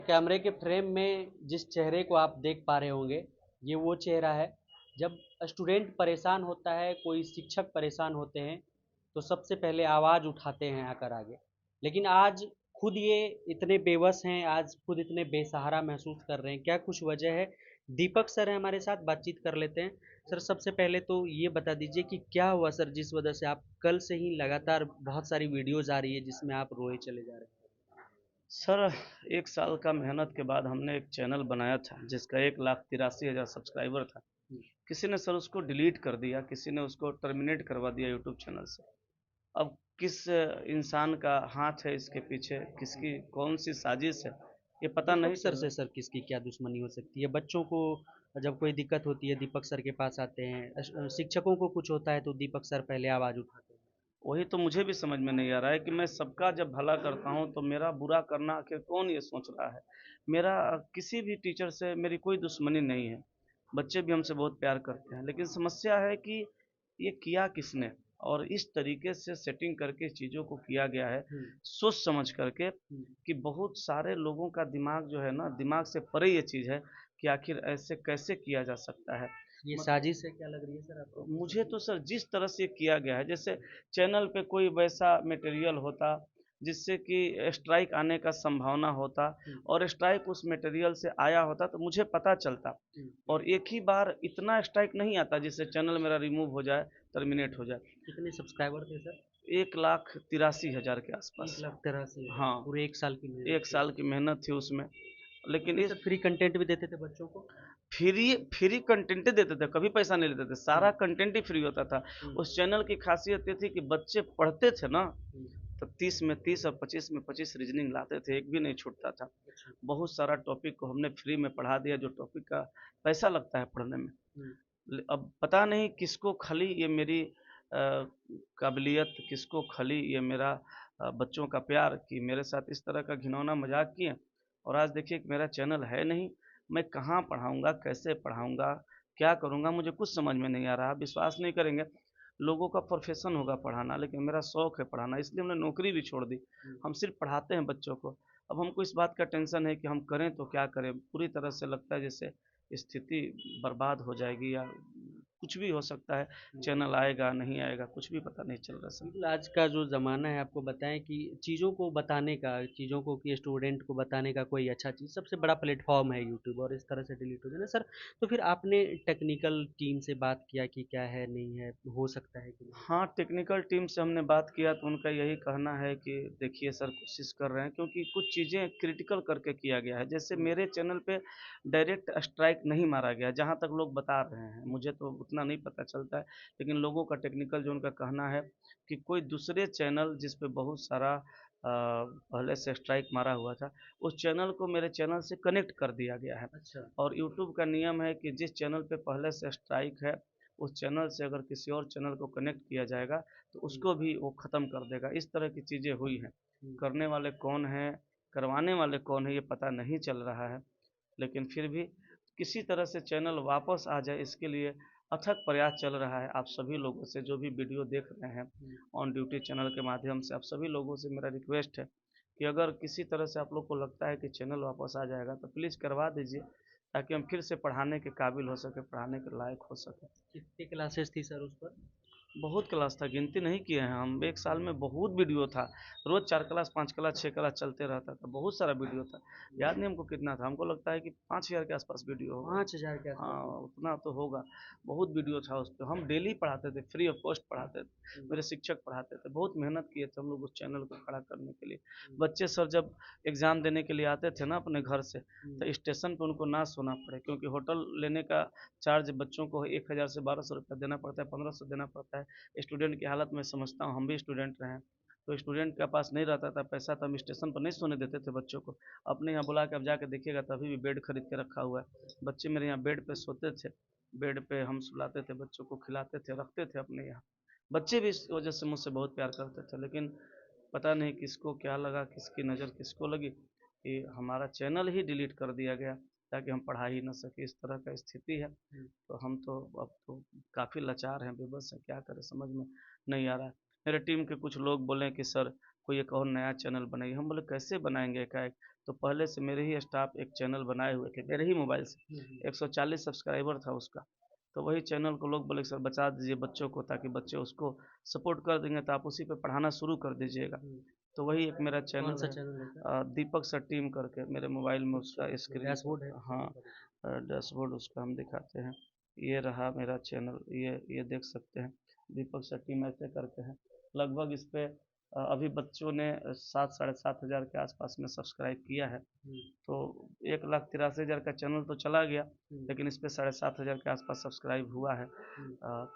कैमरे के फ्रेम में जिस चेहरे को आप देख पा रहे होंगे, ये वो चेहरा है। जब स्टूडेंट परेशान होता है, कोई शिक्षक परेशान होते हैं, तो सबसे पहले आवाज़ उठाते हैं आकर आगे। लेकिन आज खुद ये इतने बेबस हैं, आज खुद इतने बेसहारा महसूस कर रहे हैं। क्या कुछ वजह है? दीपक सर हैं हमारे साथ, बातचीत कर लेते हैं। सर, सबसे पहले तो ये बता दीजिए कि क्या हुआ सर, जिस वजह से आप कल से ही लगातार बहुत सारी वीडियोज़ आ रही है जिसमें आप रोए चले जा रहे हैं? सर, 1 साल का मेहनत के बाद हमने एक चैनल बनाया था जिसका 1,83,000 सब्सक्राइबर था। हुँ। किसी ने सर उसको डिलीट कर दिया, किसी ने उसको टर्मिनेट करवा दिया यूट्यूब चैनल से। अब किस इंसान का हाथ है इसके पीछे, किसकी कौन-सी साजिश है, ये पता दीपक नहीं सर चल से रहा। सर किसकी क्या दुश्मनी हो सकती है? बच्चों को जब कोई दिक्कत होती है दीपक सर के पास आते हैं, शिक्षकों को कुछ होता है तो दीपक सर पहले आवाज़ उठाते हैं। वही तो मुझे भी समझ में नहीं आ रहा है कि मैं सबका जब भला करता हूँ तो मेरा बुरा करना आखिर कौन ये सोच रहा है। मेरा किसी भी टीचर से मेरी कोई दुश्मनी नहीं है। बच्चे भी हमसे बहुत प्यार करते हैं, लेकिन समस्या है कि ये किया किसने और इस तरीके से सेटिंग करके चीज़ों को किया गया है, हुँ, सोच समझ करके, हुँ। कि बहुत सारे लोगों का दिमाग जो है ना, दिमाग से परे ये चीज़ है कि आखिर ऐसे कैसे किया जा सकता है। ये मतलब साजिश है क्या लग रही है सर आपको? मुझे तो सर जिस तरह से किया गया है, जैसे चैनल पे कोई वैसा मटेरियल होता जिससे कि स्ट्राइक आने का संभावना होता हुँ, और स्ट्राइक उस मटेरियल से आया होता तो मुझे पता चलता। हुँ। और एक ही बार इतना स्ट्राइक नहीं आता जिससे चैनल मेरा रिमूव हो जाए, टर्मिनेट हो जाए। कितने सब्सक्राइबर थे सर? 1,83,000 के आसपास। 1,83,000 हाँ, पूरे 1 साल की मेहनत एक थी। साल की मेहनत थी उसमें, लेकिन उसमें इस सर फ्री कंटेंट भी देते थे बच्चों को? फ्री फ्री कंटेंट ही देते थे, कभी पैसा नहीं लेते थे, हुँ, सारा कंटेंट ही फ्री होता था। हुँ, उस चैनल की खासियत ये थी कि बच्चे पढ़ते थे ना, हुँ। तो 30 में 30 और 25 में 25 रीजनिंग लाते थे, एक भी नहीं छूटता था। अच्छा। बहुत सारा टॉपिक को हमने फ्री में पढ़ा दिया, जो टॉपिक का पैसा लगता है पढ़ने में। हुँ, अब पता नहीं किसको खली ये मेरी काबिलियत, किसको खली ये मेरा बच्चों का प्यार, कि मेरे साथ इस तरह का घिनौना मजाक किए। और आज देखिए कि मेरा चैनल है नहीं, मैं कहाँ पढ़ाऊँगा, कैसे पढ़ाऊँगा, क्या करूँगा, मुझे कुछ समझ में नहीं आ रहा। आप विश्वास नहीं करेंगे, लोगों का प्रोफ़ेशन होगा पढ़ाना, लेकिन मेरा शौक है पढ़ाना, इसलिए हमने नौकरी भी छोड़ दी। हुँ। हम सिर्फ़ पढ़ाते हैं बच्चों को। अब हमको इस बात का टेंशन है कि हम करें तो क्या करें? पूरी तरह से लगता है जैसे स्थिति बर्बाद हो जाएगी, या कुछ भी हो सकता है, चैनल आएगा, नहीं आएगा, कुछ भी पता नहीं चल रहा सर। बिल्कुल, आज का जो ज़माना है आपको बताएँ कि चीज़ों को बताने का, चीज़ों को कि स्टूडेंट को बताने का कोई अच्छा चीज़, सबसे बड़ा प्लेटफ़ॉर्म है यूट्यूब, और इस तरह से डिलीट हो जाए ना सर, तो फिर आपने टेक्निकल टीम से बात किया कि क्या है, नहीं है, हो सकता है कि नहीं? हाँ, टेक्निकल टीम से हमने बात किया तो उनका यही कहना है कि देखिए सर, कोशिश कर रहे हैं, क्योंकि कुछ चीज़ें क्रिटिकल करके किया गया है। जैसे हुँ, मेरे चैनल पे डायरेक्ट स्ट्राइक नहीं मारा गया, जहाँ तक लोग बता रहे हैं, मुझे तो उतना नहीं पता चलता है। लेकिन लोगों का टेक्निकल जो उनका कहना है कि कोई दूसरे चैनल जिस पे बहुत सारा पहले से स्ट्राइक मारा हुआ था, उस चैनल को मेरे चैनल से कनेक्ट कर दिया गया है। अच्छा। और यूट्यूब का नियम है कि जिस चैनल पे पहले से स्ट्राइक है, उस चैनल से अगर किसी और चैनल को कनेक्ट किया जाएगा तो हुँ, उसको भी वो ख़त्म कर देगा। इस तरह की चीज़ें हुई हैं। हुँ, करने वाले कौन हैं, करवाने वाले कौन हैं, ये पता नहीं चल रहा है। लेकिन फिर भी किसी तरह से चैनल वापस आ जाए, इसके लिए अथक प्रयास चल रहा है। आप सभी लोगों से, जो भी वीडियो देख रहे हैं हुँ। ऑन ड्यूटी चैनल के माध्यम से, आप सभी लोगों से मेरा रिक्वेस्ट है कि अगर किसी तरह से आप लोग को लगता है कि चैनल वापस आ जाएगा तो प्लीज़ करवा दीजिए, ताकि हम फिर से पढ़ाने के काबिल हो सके, पढ़ाने के लायक हो सके। कितनी क्लासेस थी सर उस पर? बहुत क्लास था, गिनती नहीं किए हैं हम। 1 साल में बहुत वीडियो था। रोज़ 4 क्लास, 5 क्लास, 6 क्लास चलते रहता था। बहुत सारा वीडियो था। याद नहीं हमको कितना था, हमको लगता है कि 5,000 के आस-पास वीडियो होगा। 5,000 के आसपास हाँ, वीडियो। उतना तो होगा। बहुत वीडियो था उसपे। हम डेली पढ़ाते थे, फ्री ऑफ कॉस्ट पढ़ाते थे। हुँ, मेरे शिक्षक पढ़ाते थे। बहुत मेहनत किए थे हम लोग उस चैनल को खड़ा करने के लिए। हुँ, बच्चे सर जब एग्ज़ाम देने के लिए आते थे ना अपने घर से, हुँ। तो स्टेशन पे उनको ना सोना पड़े, क्योंकि होटल लेने का चार्ज बच्चों को 1,000 से 1,200 रुपया देना पड़ता है, 1,500 देना पड़ता है। स्टूडेंट की हालत मैं समझता हूँ, हम भी स्टूडेंट रहे हैं। तो स्टूडेंट के पास नहीं रहता था पैसा, तो हम स्टेशन पर नहीं सोने देते थे बच्चों को। अपने यहाँ बुला के आप जाके देखिएगा तो अभी भी बेड खरीद के रखा हुआ है। बच्चे मेरे यहाँ बेड पे सोते थे। बेड पे हम सुलाते थे बच्चों को, खिलाते थे, रखते थे अपने यहाँ। बच्चे भी इस वजह से मुझसे बहुत प्यार करते थे, लेकिन पता नहीं किसको क्या लगा, किसकी नज़र किसको लगी कि हमारा चैनल ही डिलीट कर दिया गया, ताकि हम पढ़ा ही ना सके। इस तरह का स्थिति है। हुँ। तो हम तो अब तो काफ़ी लाचार हैं, बेबस हैं, क्या करें समझ में नहीं आ रहा है। मेरे टीम के कुछ लोग बोले कि सर कोई एक और नया चैनल बनाइए। हम बोले कैसे बनाएँगे एकाएक? तो पहले से मेरे ही स्टाफ एक चैनल बनाए हुए थे मेरे ही मोबाइल से, 140 सब्सक्राइबर था उसका। तो वही चैनल को लोग बोले कि सर बचा दीजिए बच्चों को, ताकि बच्चे उसको सपोर्ट कर देंगे तो आप उसी पे पढ़ाना शुरू कर दीजिएगा। तो वही एक मेरा कौन चैनल सा है, चैनल है सर? दीपक सर टीम करके मेरे मोबाइल में अच्छा, उसका स्क्रीन। डैशबोर्ड है हाँ, किसी तरह डैशबोर्ड उसका हम दिखाते हैं। ये रहा मेरा चैनल, ये देख सकते हैं, दीपक सर टीम ऐसे करके है। लगभग इस पे अभी बच्चों ने 7 साढ़े 7 हज़ार के आसपास में सब्सक्राइब किया है। तो 1,83,000 का चैनल तो चला गया, लेकिन इस पे 7,500 के आसपास सब्सक्राइब हुआ है।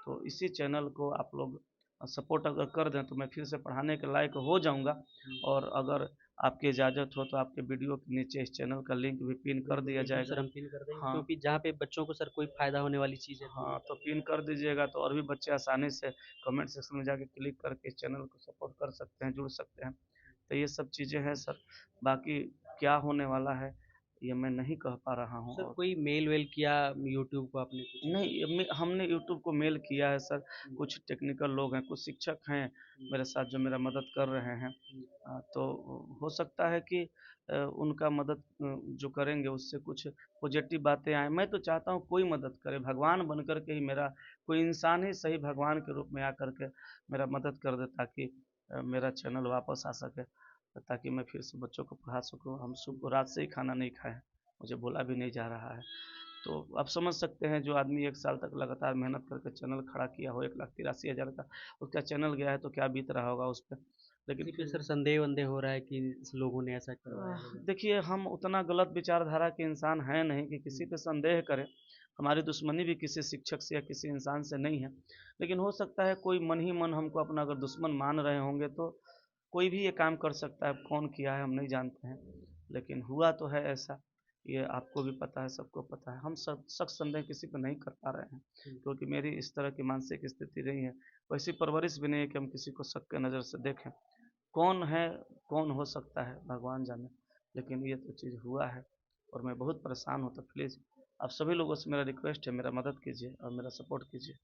तो इसी चैनल को आप लोग सपोर्ट अगर कर दें तो मैं फिर से पढ़ाने के लायक हो जाऊंगा। और अगर आपकी इजाज़त हो तो आपके वीडियो के नीचे इस चैनल का लिंक भी पिन कर बिल्कुल, दिया बिल्कुल जाएगा। सर, हम पिन कर देंगे, हाँ, क्योंकि जहाँ पे बच्चों को सर कोई फ़ायदा होने वाली चीज़ है तो हाँ, तो पिन कर दीजिएगा तो और भी बच्चे आसानी से कमेंट सेक्शन में जाके क्लिक करके इस चैनल को सपोर्ट कर सकते हैं, जुड़ सकते हैं। तो ये सब चीज़ें हैं सर, बाकी क्या होने वाला है ये मैं नहीं कह पा रहा हूँ। सर और कोई मेल वेल किया यूट्यूब को आपने कुछ ऐसा? नहीं, हमने यूट्यूब को मेल किया है सर। हुँ, कुछ टेक्निकल लोग हैं, कुछ शिक्षक हैं हुँ, मेरे साथ जो मेरा मदद कर रहे हैं। हुँ, तो हो सकता है कि उनका मदद जो करेंगे उससे कुछ पॉजिटिव बातें आएँ। मैं तो चाहता हूँ कोई मदद करे, भगवान बन कर के ही मेरा कोई इंसान ही सही भगवान के रूप में आकर के मेरा मदद कर दे, ताकि मेरा चैनल वापस आ सके, ताकि मैं फिर से बच्चों को पढ़ा सकूँ। हम सुबह रात से ही खाना नहीं खाए हैं, मुझे बोला भी नहीं जा रहा है। तो आप समझ सकते हैं जो आदमी 1 साल तक लगातार मेहनत करके चैनल खड़ा किया हो 1,83,000 का, उसका चैनल गया है तो क्या बीत रहा होगा उस पे। लेकिन किसी पे फिर सर संदेह-वंदेह हो रहा है कि इस लोगों ने ऐसा करवाया होगा? देखिए हम उतना गलत विचारधारा के इंसान हैं नहीं कि किसी हुँ, पे संदेह करें। हमारी दुश्मनी भी किसी शिक्षक से या किसी इंसान से नहीं है। लेकिन हो सकता है कोई मन ही मन हमको अपना अगर दुश्मन मान रहे होंगे तो कोई भी ये काम कर सकता है। अब कौन किया है हम नहीं जानते हैं, लेकिन हुआ तो है ऐसा। ये आपको भी पता है, सबको पता है। हम सब शक संदेह किसी पे नहीं कर पा रहे हैं, हुँ, क्योंकि मेरी इस तरह की मानसिक स्थिति नहीं है। वैसी परवरिश भी नहीं है कि हम किसी को शक के नज़र से देखें। कौन है, कौन हो सकता है, भगवान जाने। लेकिन ये तो चीज़ हुआ है और मैं बहुत परेशान हूँ। तो प्लीज़ आप सभी लोगों से मेरा रिक्वेस्ट है, मेरा मदद कीजिए और मेरा सपोर्ट कीजिए।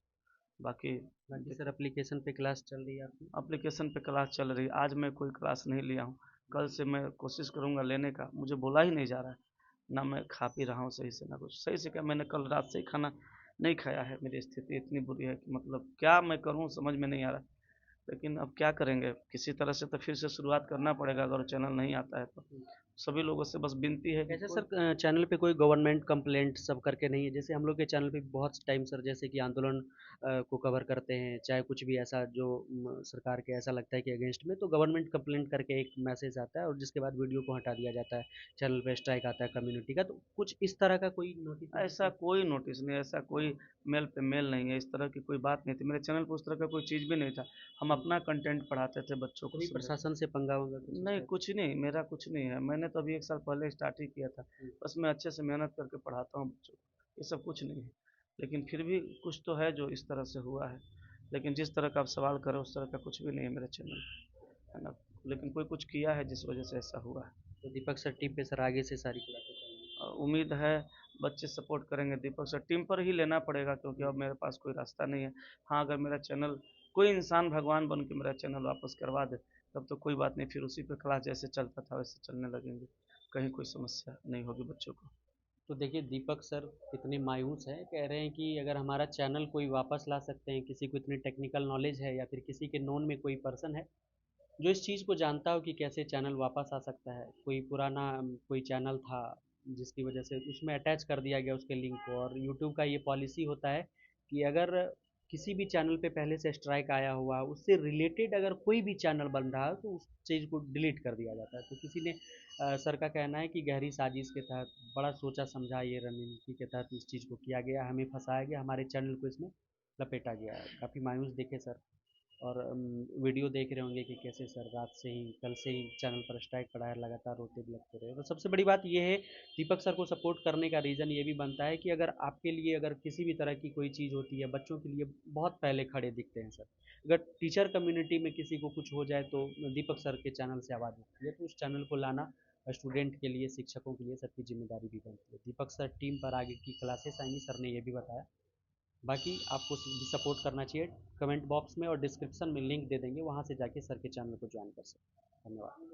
बाकी बाकी देख सर एप्लीकेशन पे क्लास चल रही है आपकी? एप्लीकेशन पे क्लास चल रही है। आज मैं कोई क्लास नहीं लिया हूँ। कल से मैं कोशिश करूँगा लेने का। मुझे बोला ही नहीं जा रहा है। ना मैं खा पी रहा हूँ सही से, ना कुछ। सही से क्या, मैंने कल रात से ही खाना नहीं खाया है। मेरी स्थिति इतनी बुरी है कि मतलब क्या मैं करूँ समझ में नहीं आ रहा। लेकिन अब क्या करेंगे, किसी तरह से तो फिर से शुरुआत करना पड़ेगा अगर चैनल नहीं आता है तो। सभी लोगों से बस विनती है कि ऐसे कोई सर चैनल पे कोई गवर्नमेंट कंप्लेंट सब करके नहीं है? जैसे हम लोग के चैनल पे बहुत टाइम सर जैसे कि आंदोलन को कवर करते हैं, चाहे कुछ भी ऐसा जो सरकार के ऐसा लगता है कि अगेंस्ट में, तो गवर्नमेंट कंप्लेंट करके एक मैसेज आता है और जिसके बाद वीडियो को हटा दिया जाता है, चैनल पे स्ट्राइक आता है कम्युनिटी का। तो कुछ इस तरह का कोई ऐसा नोटिफिकेशन? कोई नोटिस नहीं, ऐसा कोई मेल पे मेल नहीं है, इस तरह की कोई बात नहीं थी। मेरे चैनल पे उस तरह का कोई चीज़ भी नहीं था। हम अपना कंटेंट पढ़ाते थे बच्चों को कभी सुबह। प्रशासन से पंगा वंगा कुछ इस नहीं, टाइप? कुछ नहीं, मेरा कुछ नहीं है। मैंने तो अभी 1 साल पहले स्टार्ट ही किया था। बस मैं अच्छे से मेहनत करके पढ़ाता हूँ बच्चों को। ये सब कुछ नहीं है। लेकिन फिर भी कुछ तो है जो इस तरह से हुआ है। लेकिन जिस तरह का आप सवाल कर रहे हो उस तरह का कुछ भी नहीं है मेरे चैनल में, है ना? लेकिन कोई कुछ किया है जिस वज़ह से ऐसा हुआ है। तो दीपक सर टीम पे सर आगे से सारी क्लासेस उम्मीद है बच्चे सपोर्ट करेंगे। दीपक सर टीम पर ही लेना पड़ेगा, क्योंकि चलेंगी? अब मेरे पास कोई रास्ता नहीं है। हाँ, अगर मेरा चैनल कोई इंसान भगवान बन के मेरा चैनल वापस करवा दे तब तो कोई बात नहीं, फिर उसी पे क्लास जैसे चलता था वैसे चलने लगेंगे। कहीं कोई समस्या नहीं होगी बच्चों को। तो देखिए दीपक सर इतने मायूस हैं, कह रहे हैं कि अगर हमारा चैनल कोई वापस ला सकते हैं, किसी को इतनी टेक्निकल नॉलेज है या फिर किसी के नोन में कोई पर्सन है जो इस चीज़ को जानता हो कि कैसे चैनल वापस आ सकता है। कोई पुराना कोई चैनल था जिसकी वजह से उसमें अटैच कर दिया गया उसके लिंक को, और यूट्यूब का ये पॉलिसी होता है कि अगर किसी भी चैनल पे पहले से स्ट्राइक आया हुआ है, उससे रिलेटेड अगर कोई भी चैनल बन रहा है तो उस चीज़ को डिलीट कर दिया जाता है। तो किसी ने सर का कहना है कि गहरी साजिश के तहत बड़ा सोचा समझा ये रणनीति के तहत इस चीज़ को किया गया, हमें फंसाया गया, हमारे चैनल को इसमें लपेटा गया है। काफ़ी मायूस दिखे सर, और वीडियो देख रहे होंगे कि कैसे सर रात से ही कल से ही चैनल पर स्ट्राइक पड़ा है, लगातार रोते बिलखते रहे। तो सबसे बड़ी बात ये है, दीपक सर को सपोर्ट करने का रीज़न ये भी बनता है कि अगर आपके लिए अगर किसी भी तरह की कोई चीज़ होती है, बच्चों के लिए बहुत पहले खड़े दिखते हैं सर। अगर टीचर कम्युनिटी में किसी को कुछ हो जाए तो दीपक सर के चैनल से आवाज़ उठती है, तो उस चैनल को लाना स्टूडेंट के लिए, शिक्षकों के लिए सबकी जिम्मेदारी भी बनती है। दीपक सर टीम पर आगे की क्लासेस आएंगी, सर ने ये भी बताया। बाकी आपको भी सपोर्ट करना चाहिए। कमेंट बॉक्स में और डिस्क्रिप्शन में लिंक दे देंगे, वहाँ से जाके सर के चैनल को ज्वाइन कर सकते हैं। धन्यवाद।